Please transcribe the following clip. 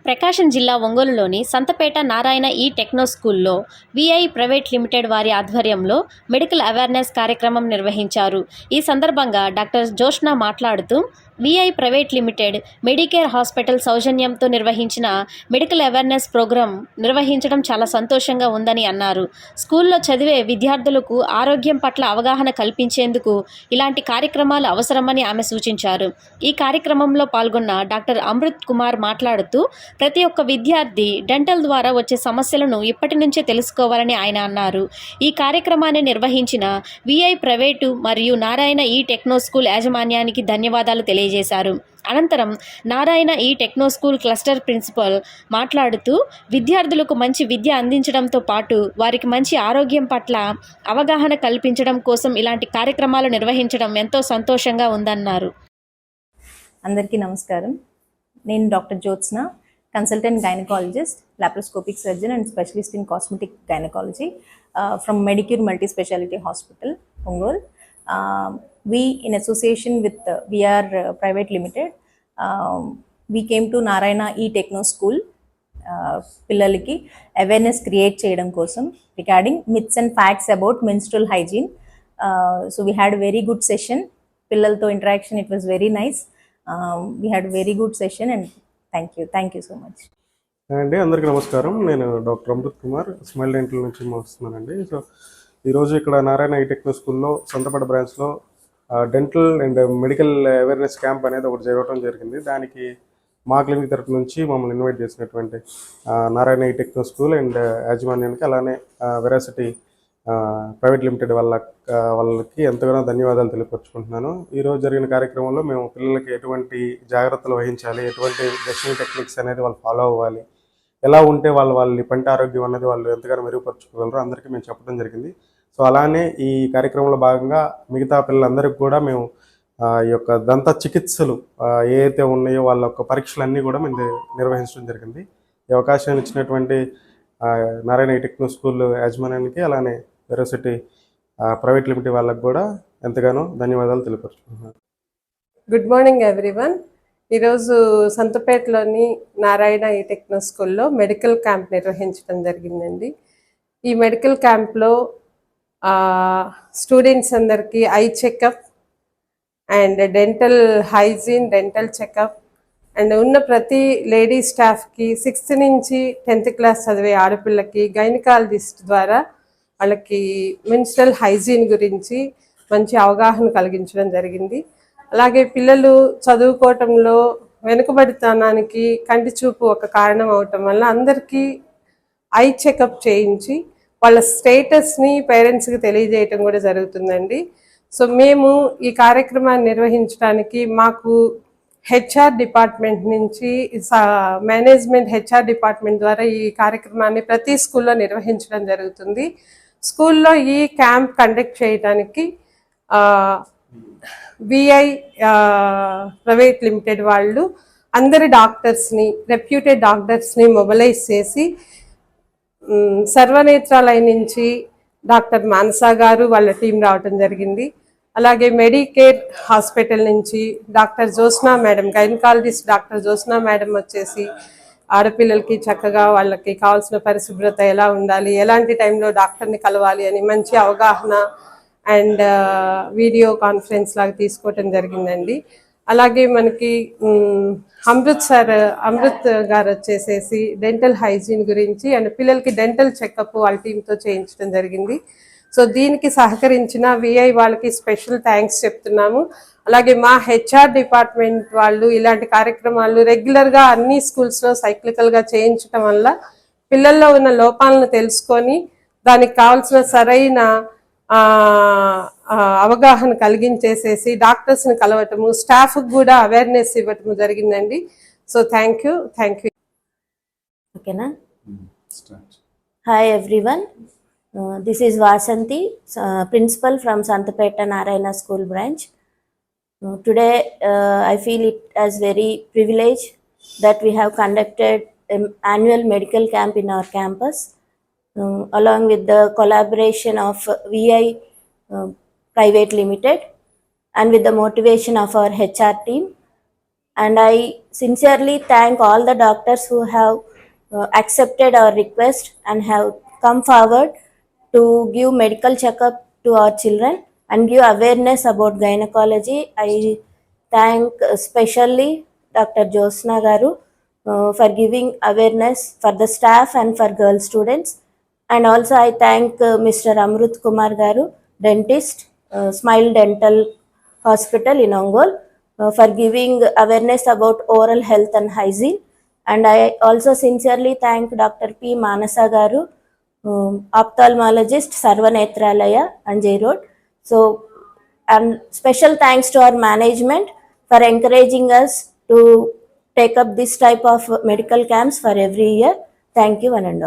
ప్రకాశం జిల్లా ఒంగోలులోని సంతపేట నారాయణ ఈ టెక్నో స్కూల్లో విఐ ప్రైవేట్ లిమిటెడ్ వారి ఆధ్వర్యంలో మెడికల్ అవేర్నెస్ కార్యక్రమం నిర్వహించారు. ఈ సందర్భంగా డాక్టర్ జోష్న మాట్లాడుతూ V I private limited Medicare hospital సౌజన్యంతో నిర్వహించిన మెడికల్ అవేర్నెస్ ప్రోగ్రాం నిర్వహించడం చాలా సంతోషంగా ఉందని అన్నారు. స్కూల్లో చదివే విద్యార్థులకు ఆరోగ్యం పట్ల అవగాహన కల్పించేందుకు ఇలాంటి కార్యక్రమాలు అవసరమని ఆమె సూచించారు. ఈ కార్యక్రమంలో పాల్గొన్న డాక్టర్ అమృత్ కుమార్ మాట్లాడుతూ ప్రతి ఒక్క విద్యార్థి డెంటల్ ద్వారా వచ్చే సమస్యలను ఇప్పటి నుంచే తెలుసుకోవాలని ఆయన అన్నారు. ఈ కార్యక్రమాన్ని నిర్వహించిన విఐ ప్రైవేటు మరియు నారాయణ ఈ టెక్నో స్కూల్ యాజమాన్యానికి ధన్యవాదాలు తెలియజేశారు. అనంతరం నారాయణ ఈ టెక్నో స్కూల్ క్లస్టర్ ప్రిన్సిపల్ మాట్లాడుతూ విద్యార్థులకు మంచి విద్య అందించడంతో పాటు వారికి మంచి ఆరోగ్యం పట్ల అవగాహన కల్పించడం కోసం ఇలాంటి కార్యక్రమాలు నిర్వహించడం ఎంతో సంతోషంగా ఉందన్నారు. అందరికీ నమస్కారం. నేను doctor Jyotsna, consultant gynaecologist, laparoscopic surgeon and specialist in cosmetic gynaecology from Medicure multi speciality hospital, Ongole. We, in association with VR Private Limited, we came to Narayana E Techno School పిల్లలకి అవేర్నెస్ క్రియేట్ చేయడం కోసం regarding myths and facts about menstrual hygiene. So we had very good session. పిల్లలతో interaction, it was very nice. We had very good session and thank you so much అండి. అందరికీ నమస్కారం. నేను doctor Amrit Kumar, Smile Dental నుంచి వస్తున్నానండి. So ఈరోజు ఇక్కడ నారాయణ ఈ టెక్నో స్కూల్లో సంతపేట బ్రాంచ్లో dental and medical awareness camp అనేది ఒకటి జరగడం జరిగింది. దానికి మా క్లినిక్ తరఫు నుంచి మమ్మల్ని ఇన్వైట్ చేసినటువంటి నారాయణ ఈ టెక్నో స్కూల్ అండ్ యాజమాన్యానికి, అలానే వెరాసిటీ ప్రైవేట్ లిమిటెడ్ వాళ్ళకి ఎంతగానో ధన్యవాదాలు తెలియపరుచుకుంటున్నాను. ఈరోజు జరిగిన కార్యక్రమంలో మేము పిల్లలకి ఎటువంటి జాగ్రత్తలు వహించాలి, ఎటువంటి బ్రషింగ్ టెక్నిక్స్ అనేది వాళ్ళు ఫాలో అవ్వాలి, ఎలా ఉంటే వాళ్ళ పంట ఆరోగ్యం అనేది వాళ్ళు ఎంతగానో మెరుగుపరుచుకోగలరో అందరికీ మేము చెప్పడం జరిగింది. సో అలానే ఈ కార్యక్రమంలో భాగంగా మిగతా పిల్లలందరికీ కూడా మేము ఈ యొక్క దంత చికిత్సలు ఏవైతే ఉన్నాయో వాళ్ళ యొక్క పరీక్షలన్నీ కూడా మేము నిర్వహించడం జరిగింది. ఈ అవకాశం ఇచ్చినటువంటి నారాయణ ఈ టెక్నో స్కూల్ యాజమాన్యానికి, అలానే వెరాసిటీ ప్రైవేట్ లిమిటెడ్ వాళ్ళకి కూడా ఎంతగానో ధన్యవాదాలు తెలియపరుచుకుంటున్నాను. Good morning everyone. ఈరోజు సంతపేటలోని నారాయణ ఈ టెక్నో స్కూల్లో మెడికల్ క్యాంప్ నిర్వహించడం జరిగిందండి. ఈ మెడికల్ క్యాంప్లో స్టూడెంట్స్ అందరికీ eye checkup and dental hygiene, dental checkup and ఉన్న ప్రతి లేడీ స్టాఫ్కి 6th నుంచి 10th క్లాస్ చదివే ఆడపిల్లకి గైనకాలజిస్ట్ ద్వారా వాళ్ళకి మెన్స్ట్రువల్ హైజీన్ గురించి మంచి అవగాహన కలిగించడం జరిగింది. అలాగే పిల్లలు చదువుకోవటంలో వెనుకబడితనానికి కంటి చూపు ఒక కారణం అవటం వల్ల అందరికీ ఐ చెకప్ చేయించి వాళ్ళ స్టేటస్ని పేరెంట్స్కి తెలియజేయటం కూడా జరుగుతుందండి. సో మేము ఈ కార్యక్రమాన్ని నిర్వహించడానికి మాకు హెచ్ఆర్ డిపార్ట్మెంట్ నుంచి, మేనేజ్మెంట్ హెచ్ఆర్ డిపార్ట్మెంట్ ద్వారా ఈ కార్యక్రమాన్ని ప్రతి స్కూల్లో నిర్వహించడం జరుగుతుంది. స్కూల్లో ఈ క్యాంప్ కండక్ట్ చేయడానికి విఐ ప్రైవేట్ లిమిటెడ్ వాళ్ళు అందరి డాక్టర్స్ని, రెప్యూటెడ్ డాక్టర్స్ని మొబిలైజ్ చేసి సర్వనేత్రాలయ నుంచి డాక్టర్ మానసా గారు వాళ్ళ టీం రావటం జరిగింది. అలాగే మెడికేర్ హాస్పిటల్ నుంచి doctor Josna madam, gynaecologist doctor Josna madam వచ్చేసి ఆడపిల్లలకి చక్కగా వాళ్ళకి కావాల్సిన పరిశుభ్రత ఎలా ఉండాలి, ఎలాంటి టైంలో డాక్టర్ని కలవాలి అని మంచి అవగాహన అండ్ వీడియో కాన్ఫరెన్స్ లాగా తీసుకోవటం జరిగిందండి. అలాగే మనకి అమృత్ గారు వచ్చేసేసి డెంటల్ హైజీన్ గురించి అండ్ పిల్లలకి డెంటల్ చెకప్ వాళ్ళ టీంతో చేయించడం జరిగింది. సో దీనికి సహకరించిన విఐ వాళ్ళకి స్పెషల్ థ్యాంక్స్ చెప్తున్నాము. అలాగే మా హెచ్ఆర్ డిపార్ట్మెంట్ వాళ్ళు ఇలాంటి కార్యక్రమాలు రెగ్యులర్గా అన్ని స్కూల్స్లో సైక్లికల్గా చేయించడం వల్ల పిల్లల్లో ఉన్న లోపాలను తెలుసుకొని దానికి కావాల్సిన సరైన అవగాహన కలిగించేసేసి డాక్టర్స్ని కలవటము, స్టాఫ్కి కూడా అవేర్నెస్ ఇవ్వటము జరిగిందండి. So thank you. ఓకేనా? Hi everyone, this is Vasanthi, principal from Santhapeta Narayana School branch. Today I feel it as very privilege that we have conducted an annual medical camp in our campus. Along with the collaboration of VI Private Limited and with the motivation of our HR team And I sincerely thank all the doctors who have accepted our request and have come forward to give medical checkup to our children and give awareness about gynecology. I thank especially Dr. Josna Garu for giving awareness for the staff and for girl students. And also I thank Mr. Amrut Kumar Garu, dentist, Smile Dental Hospital in Ongole, for giving awareness about oral health and hygiene. And I also sincerely thank Dr. P. Manasa Garu, ophthalmologist, Sarvanetralaya, Anjay Road. So, and special thanks to our management for encouraging us to take up this type of medical camps for every year. Thank you, one and all.